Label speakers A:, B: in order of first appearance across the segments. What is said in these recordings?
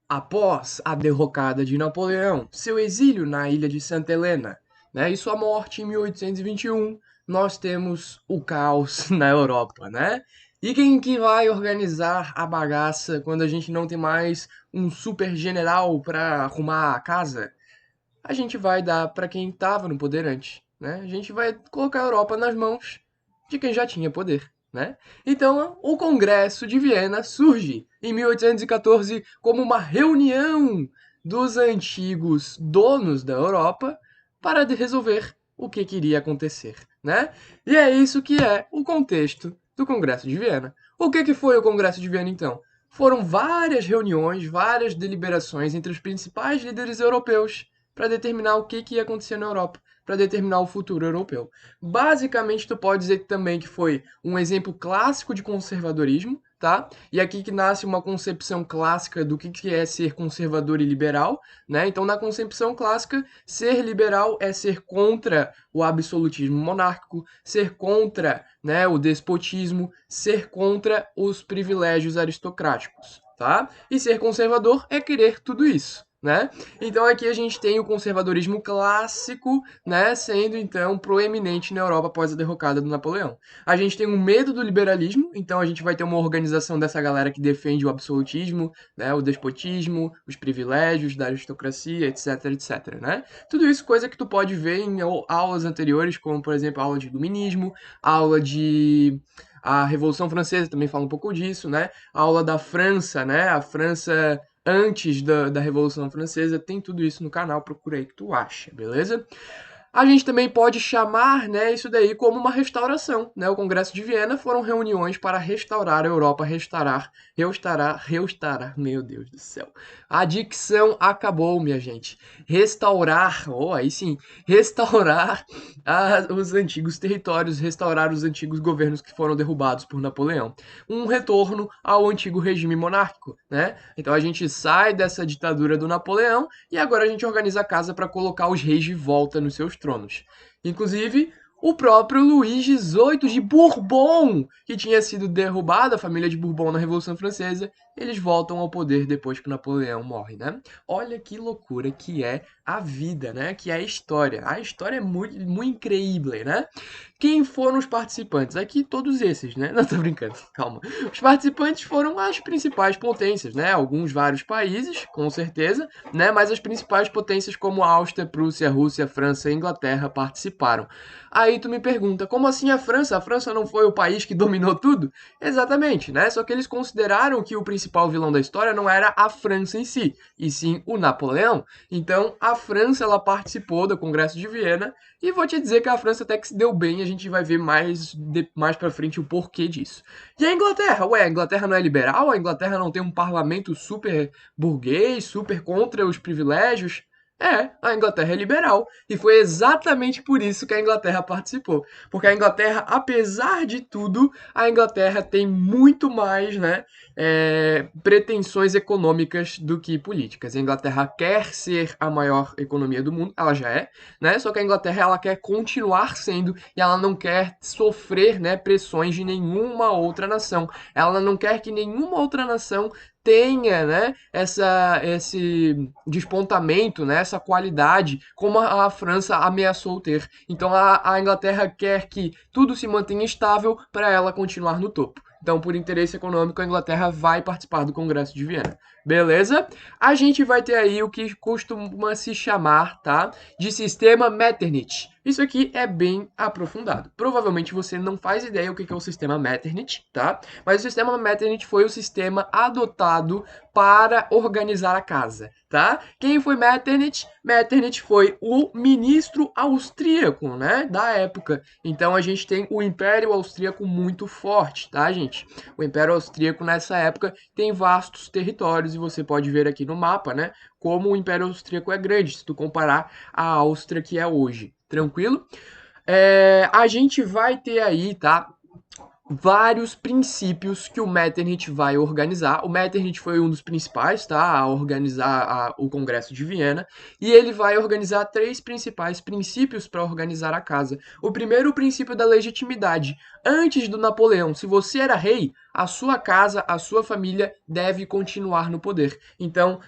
A: Após a derrocada de Napoleão, seu exílio na ilha de Santa Helena, né, e sua morte em 1821, nós temos o caos na Europa, né? E quem que vai organizar a bagaça quando a gente não tem mais um super general para arrumar a casa? A gente vai dar para quem estava no poder antes, né? A gente vai colocar a Europa nas mãos de quem já tinha poder, né? Então, o Congresso de Viena surge em 1814 como uma reunião dos antigos donos da Europa para resolver o que queria acontecer, né? E é isso que é o contexto do Congresso de Viena. O que foi o Congresso de Viena, então? Foram várias reuniões, várias deliberações entre os principais líderes europeus para determinar o que ia acontecer na Europa, para determinar o futuro europeu. Basicamente, tu pode dizer também que foi um exemplo clássico de conservadorismo, tá? E aqui que nasce uma concepção clássica do que é ser conservador e liberal, né? Então, na concepção clássica, ser liberal é ser contra o absolutismo monárquico, ser contra, né, o despotismo, ser contra os privilégios aristocráticos, tá? E ser conservador é querer tudo isso, né? Então aqui a gente tem o conservadorismo clássico, né, sendo então proeminente na Europa após a derrocada do Napoleão. A gente tem o medo do liberalismo, então a gente vai ter uma organização dessa galera que defende o absolutismo, né, o despotismo, os privilégios da aristocracia, etc, etc, né? Tudo isso coisa que tu pode ver em aulas anteriores, como por exemplo a aula de iluminismo, aula de a Revolução Francesa também fala um pouco disso, né? A aula da França, né? A França antes da Revolução Francesa, tem tudo isso no canal, procura aí que tu acha, beleza? A gente também pode chamar, né, isso daí como uma restauração, né? O Congresso de Viena foram reuniões para restaurar a Europa, restaurar, meu Deus do céu. A dicção acabou, minha gente. Restaurar, oh, aí sim, restaurar os antigos territórios, restaurar os antigos governos que foram derrubados por Napoleão. Um retorno ao antigo regime monárquico, né? Então a gente sai dessa ditadura do Napoleão e agora a gente organiza a casa para colocar os reis de volta nos seus tronos. Inclusive, o próprio Luís XVIII de Bourbon, que tinha sido derrubado, a família de Bourbon na Revolução Francesa, eles voltam ao poder depois que Napoleão morre, né? Olha que loucura que é a vida, né? Que é a história. A história é muito, muito incrível, né? Quem foram os participantes? Aqui todos esses, né? Não, tô brincando, calma. Os participantes foram as principais potências, né? Alguns vários países, com certeza, né? Mas as principais potências como Áustria, Prússia, Rússia, França e Inglaterra participaram. Aí tu me pergunta, como assim a França? A França não foi o país que dominou tudo? Exatamente, né? Só que eles consideraram que o principal vilão da história não era a França em si, e sim o Napoleão. Então a França ela participou do Congresso de Viena e vou te dizer que a França até que se deu bem, a gente vai ver mais pra frente o porquê disso. E a Inglaterra? Ué, a Inglaterra não é liberal? A Inglaterra não tem um parlamento super burguês, super contra os privilégios? É, a Inglaterra é liberal. E foi exatamente por isso que a Inglaterra participou. Porque a Inglaterra, apesar de tudo, a Inglaterra tem muito mais, né, pretensões econômicas do que políticas. A Inglaterra quer ser a maior economia do mundo, ela já é, né? Só que a Inglaterra ela quer continuar sendo e ela não quer sofrer, né, pressões de nenhuma outra nação. Ela não quer que nenhuma outra nação tenha, né, esse despontamento, né, essa qualidade, como a França ameaçou ter. Então a Inglaterra quer que tudo se mantenha estável para ela continuar no topo. Então, por interesse econômico, a Inglaterra vai participar do Congresso de Viena. Beleza? A gente vai ter aí o que costuma se chamar, tá, de sistema Metternich. Isso aqui é bem aprofundado. Provavelmente você não faz ideia o que é o sistema Metternich, tá? Mas o sistema Metternich foi o sistema adotado para organizar a casa, tá? Quem foi Metternich? Metternich foi o ministro austríaco, né, da época. Então a gente tem o Império Austríaco muito forte, tá, gente? O Império Austríaco nessa época tem vastos territórios e você pode ver aqui no mapa, né, como o Império Austríaco é grande, se tu comparar a Áustria que é hoje. Tranquilo? A gente vai ter aí, tá? Vários princípios que o Metternich vai organizar. O Metternich foi um dos principais, tá, a organizar o Congresso de Viena, e ele vai organizar três principais princípios para organizar a casa. O primeiro, o princípio da legitimidade. Antes do Napoleão, se você era rei, a sua casa, a sua família deve continuar no poder. Então,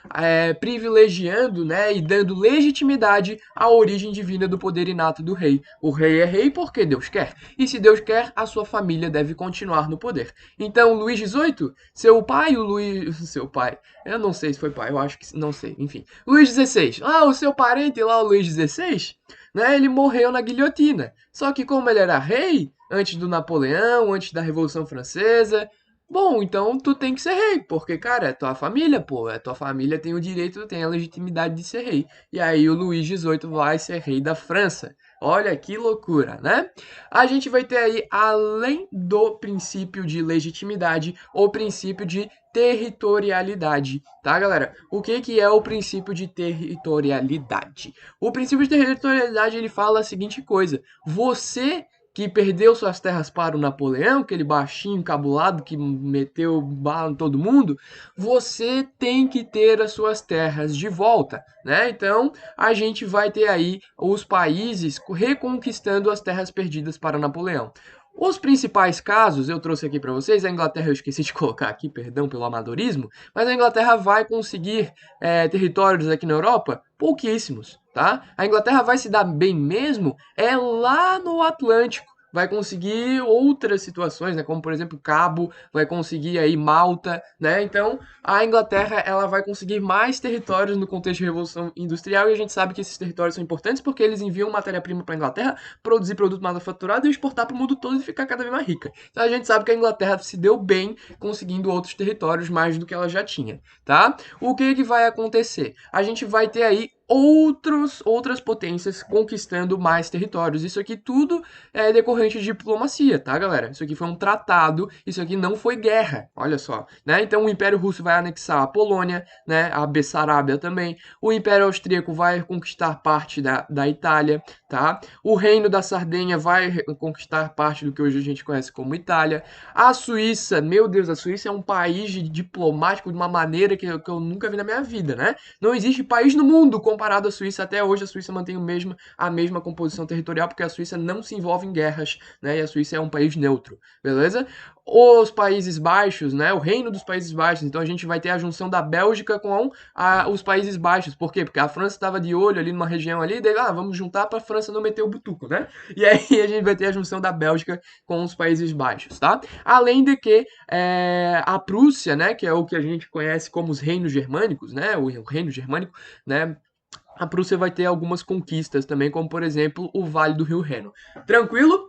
A: privilegiando, né, e dando legitimidade à origem divina do poder inato do rei. O rei é rei porque Deus quer. E se Deus quer, a sua família deve continuar no poder. Então, Luís XVIII, seu pai, o Luís... Seu pai... Eu não sei se foi pai, eu acho que... Não sei, enfim. Luís XVI. O seu parente lá, o Luís XVI, né, ele morreu na guilhotina. Só que como ele era rei, antes do Napoleão, antes da Revolução Francesa, bom, então tu tem que ser rei, porque, cara, é tua família, pô, é tua família tem o direito, tem a legitimidade de ser rei. E aí o Luís XVIII vai ser rei da França. Olha que loucura, né? A gente vai ter aí, além do princípio de legitimidade, o princípio de territorialidade, tá, galera? O que é o princípio de territorialidade? O princípio de territorialidade, ele fala a seguinte coisa: você que perdeu suas terras para o Napoleão, aquele baixinho encabulado que meteu bala em todo mundo, você tem que ter as suas terras de volta, né? Então, a gente vai ter aí os países reconquistando as terras perdidas para Napoleão. Os principais casos eu trouxe aqui para vocês. A Inglaterra eu esqueci de colocar aqui, perdão pelo amadorismo, mas a Inglaterra vai conseguir territórios aqui na Europa? Pouquíssimos, tá? A Inglaterra vai se dar bem mesmo lá no Atlântico. Vai conseguir outras situações, né? Como por exemplo Cabo, vai conseguir aí Malta, né? Então a Inglaterra ela vai conseguir mais territórios no contexto de Revolução Industrial, e a gente sabe que esses territórios são importantes porque eles enviam matéria-prima para a Inglaterra, produzir produto manufaturado e exportar para o mundo todo e ficar cada vez mais rica. Então a gente sabe que a Inglaterra se deu bem conseguindo outros territórios mais do que ela já tinha, tá? O que vai acontecer? A gente vai ter aí outras potências conquistando mais territórios. Isso aqui tudo é decorrente de diplomacia, tá, galera? Isso aqui foi um tratado, isso aqui não foi guerra, olha só, né? Então o Império Russo vai anexar a Polônia, né? A Bessarábia também. O Império Austríaco vai conquistar parte da Itália, tá? O Reino da Sardenha vai conquistar parte do que hoje a gente conhece como Itália. A Suíça, meu Deus, a Suíça é um país diplomático de uma maneira que eu nunca vi na minha vida, né? Não existe país no mundo comparado à Suíça. Até hoje a Suíça mantém a mesma composição territorial, porque a Suíça não se envolve em guerras, né? E a Suíça é um país neutro, beleza? Os Países Baixos, né? O Reino dos Países Baixos. Então a gente vai ter a junção da Bélgica com os Países Baixos. Por quê? Porque a França estava de olho ali numa região ali, daí, vamos juntar para a França não meter o butuco, né? E aí a gente vai ter a junção da Bélgica com os Países Baixos, tá? Além de que a Prússia, né? Que é o que a gente conhece como os reinos germânicos, né? O reino germânico, né? A Prússia vai ter algumas conquistas também, como por exemplo o Vale do Rio Reno. Tranquilo?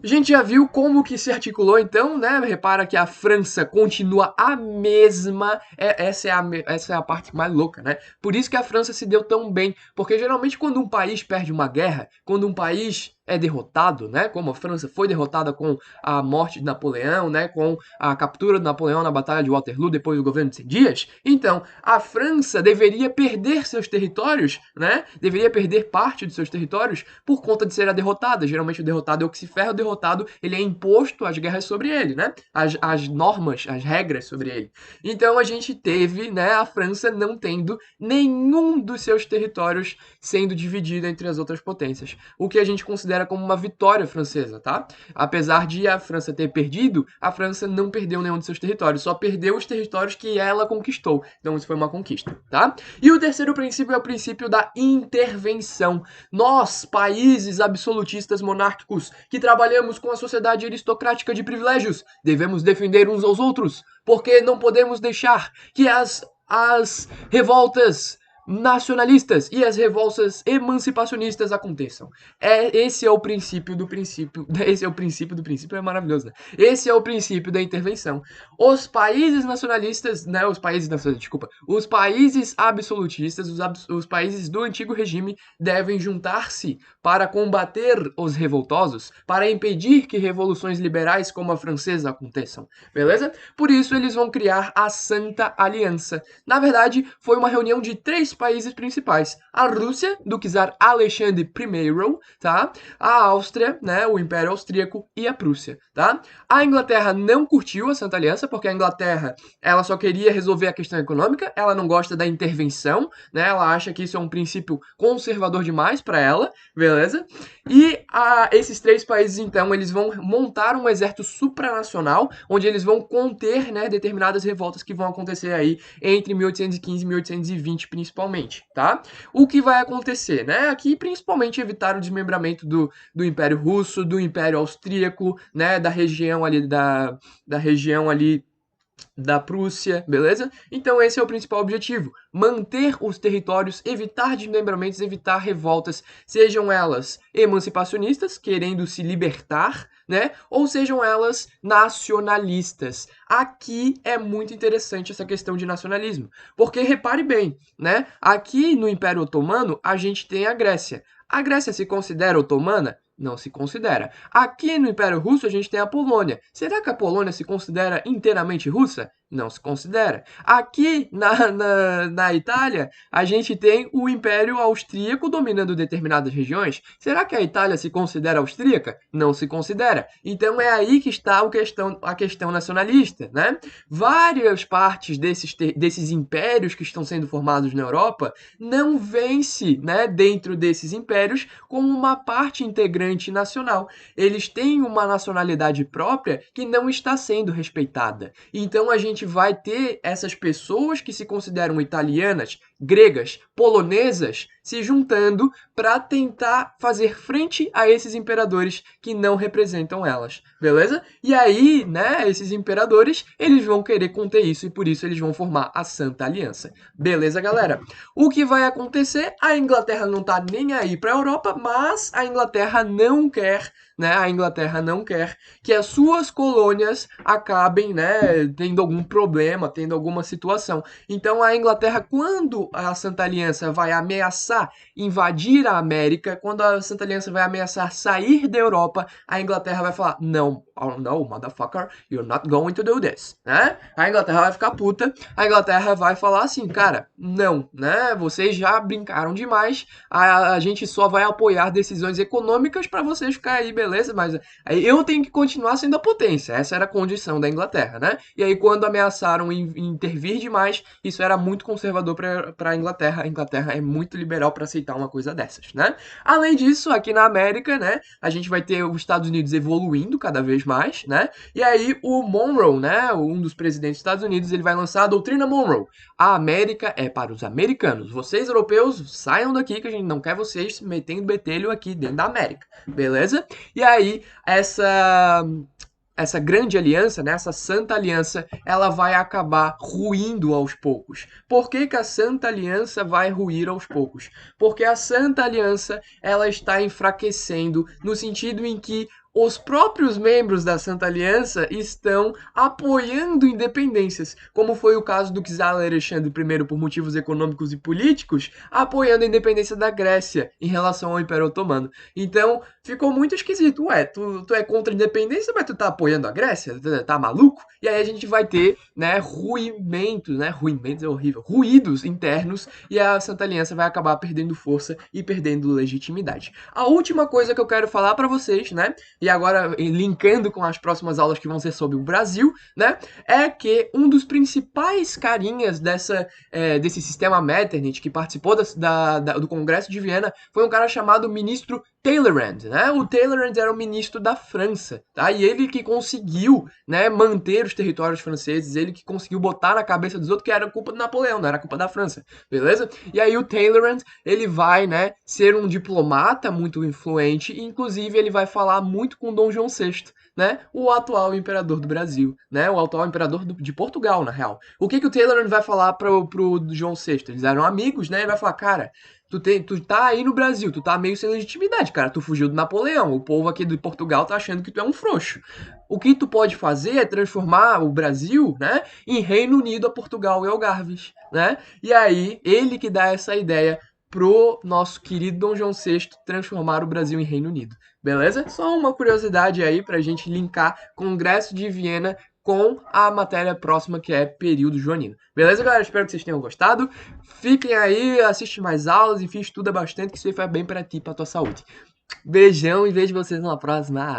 A: A gente já viu como que se articulou então, né? Repara que a França continua a mesma. Essa é a parte mais louca, né? Por isso que a França se deu tão bem. Porque geralmente quando um país perde uma guerra, quando um país é derrotado, né? Como a França foi derrotada com a morte de Napoleão, né? Com a captura de Napoleão na Batalha de Waterloo depois do governo de 100 dias. Então, a França deveria perder seus territórios, né? Deveria perder parte de seus territórios por conta de ser a derrotada. Geralmente o derrotado é o que se ferra, o derrotado ele é imposto as guerras sobre ele, né? As normas, as regras sobre ele. Então a gente teve, né? A França não tendo nenhum dos seus territórios sendo dividido entre as outras potências. O que a gente considera como uma vitória francesa, tá? Apesar de a França ter perdido, a França não perdeu nenhum de seus territórios, só perdeu os territórios que ela conquistou. Então isso foi uma conquista, tá? E o terceiro princípio é o princípio da intervenção. Nós, países absolutistas monárquicos, que trabalhamos com a sociedade aristocrática de privilégios, devemos defender uns aos outros, porque não podemos deixar que as revoltas nacionalistas e as revoltas emancipacionistas aconteçam. Esse é o princípio do princípio. Esse é o princípio do princípio, é maravilhoso, né? Esse é o princípio da intervenção. Os países nacionalistas, né? Os países absolutistas, os países do antigo regime devem juntar-se para combater os revoltosos, para impedir que revoluções liberais como a francesa aconteçam, beleza? Por isso eles vão criar a Santa Aliança. Na verdade, foi uma reunião de 3 países principais. A Rússia, do czar Alexandre I, tá? A Áustria, né, o Império Austríaco e a Prússia, tá? A Inglaterra não curtiu a Santa Aliança, porque a Inglaterra, ela só queria resolver a questão econômica, ela não gosta da intervenção, né? Ela acha que isso é um princípio conservador demais para ela, beleza? E esses três países, então, eles vão montar um exército supranacional, onde eles vão conter, né, determinadas revoltas que vão acontecer aí entre 1815 e 1820, principalmente, tá? O que vai acontecer, né? Aqui, principalmente, evitar o desmembramento do Império Russo, do Império Austríaco, né, da região ali da Prússia, beleza? Então esse é o principal objetivo, manter os territórios, evitar desmembramentos, evitar revoltas, sejam elas emancipacionistas, querendo se libertar, né? Ou sejam elas nacionalistas. Aqui é muito interessante essa questão de nacionalismo, porque repare bem, né? Aqui no Império Otomano a gente tem a Grécia. A Grécia se considera otomana? Não se considera. Aqui no Império Russo a gente tem a Polônia. Será que a Polônia se considera inteiramente russa? Não se considera. Aqui na Itália, a gente tem o Império Austríaco dominando determinadas regiões. Será que a Itália se considera austríaca? Não se considera. Então é aí que está a questão nacionalista, né? Várias partes desses impérios que estão sendo formados na Europa não vence, né, dentro desses impérios como uma parte integrante nacional. Eles têm uma nacionalidade própria que não está sendo respeitada. Então a gente vai ter essas pessoas que se consideram italianas, gregas, polonesas, se juntando para tentar fazer frente a esses imperadores que não representam elas, beleza? E aí, né, esses imperadores, eles vão querer conter isso e por isso eles vão formar a Santa Aliança. Beleza, galera? O que vai acontecer? A Inglaterra não tá nem aí para a Europa, mas a Inglaterra não quer, né? A Inglaterra não quer que as suas colônias acabem, né, tendo algum problema, tendo alguma situação. Então a Inglaterra, quando a Santa Aliança vai ameaçar invadir a América, quando a Santa Aliança vai ameaçar sair da Europa, a Inglaterra vai falar: não, oh, no, motherfucker, you're not going to do this, né? A Inglaterra vai ficar puta, a Inglaterra vai falar assim, cara, não, né? Vocês já brincaram demais, a gente só vai apoiar decisões econômicas para vocês ficar aí, beleza? Mas aí eu tenho que continuar sendo a potência, essa era a condição da Inglaterra, né? E aí quando ameaçaram intervir demais, isso era muito conservador para a Inglaterra é muito liberal para aceitar uma coisa dessas, né? Além disso, aqui na América, né, a gente vai ter os Estados Unidos evoluindo cada vez mais, né? E aí o Monroe, né, um dos presidentes dos Estados Unidos, ele vai lançar a doutrina Monroe. A América é para os americanos. Vocês europeus saiam daqui que a gente não quer vocês metendo betelho aqui dentro da América, beleza? E aí essa grande aliança, né, essa Santa Aliança, ela vai acabar ruindo aos poucos. Por que que a Santa Aliança vai ruir aos poucos? Porque a Santa Aliança, ela está enfraquecendo no sentido em que os próprios membros da Santa Aliança estão apoiando independências, como foi o caso do czar Alexandre I por motivos econômicos e políticos, apoiando a independência da Grécia em relação ao Império Otomano. Então, ficou muito esquisito. Ué, tu é contra a independência, mas tu tá apoiando a Grécia? Tá maluco? E aí a gente vai ter, né, ruídos é horrível, ruídos internos, e a Santa Aliança vai acabar perdendo força e perdendo legitimidade. A última coisa que eu quero falar para vocês, né, e agora linkando com as próximas aulas que vão ser sobre o Brasil, né, é que um dos principais carinhas desse sistema Metternich que participou do Congresso de Viena foi um cara chamado ministro Talleyrand, né? O Talleyrand era o ministro da França, tá? E ele que conseguiu, né, manter os territórios franceses, ele que conseguiu botar na cabeça dos outros que era culpa do Napoleão, não era culpa da França, beleza? E aí o Talleyrand, ele vai, né, ser um diplomata muito influente, e inclusive ele vai falar muito com Dom João VI, né, o atual imperador do Brasil, né, o atual imperador de Portugal, na real. O que o Talleyrand vai falar pro João VI? Eles eram amigos, né? Ele vai falar, cara, tu tá aí no Brasil, tu tá meio sem legitimidade, cara. Tu fugiu do Napoleão. O povo aqui de Portugal tá achando que tu é um frouxo. O que tu pode fazer é transformar o Brasil, né, em Reino Unido a Portugal e Algarves, né? E aí, ele que dá essa ideia pro nosso querido Dom João VI transformar o Brasil em Reino Unido. Beleza? Só uma curiosidade aí pra gente linkar Congresso de Viena com a matéria próxima, que é período joanino. Beleza, galera? Espero que vocês tenham gostado. Fiquem aí, assiste mais aulas, enfim, estuda bastante, que isso aí faz bem pra ti, pra tua saúde. Beijão e vejo vocês na próxima.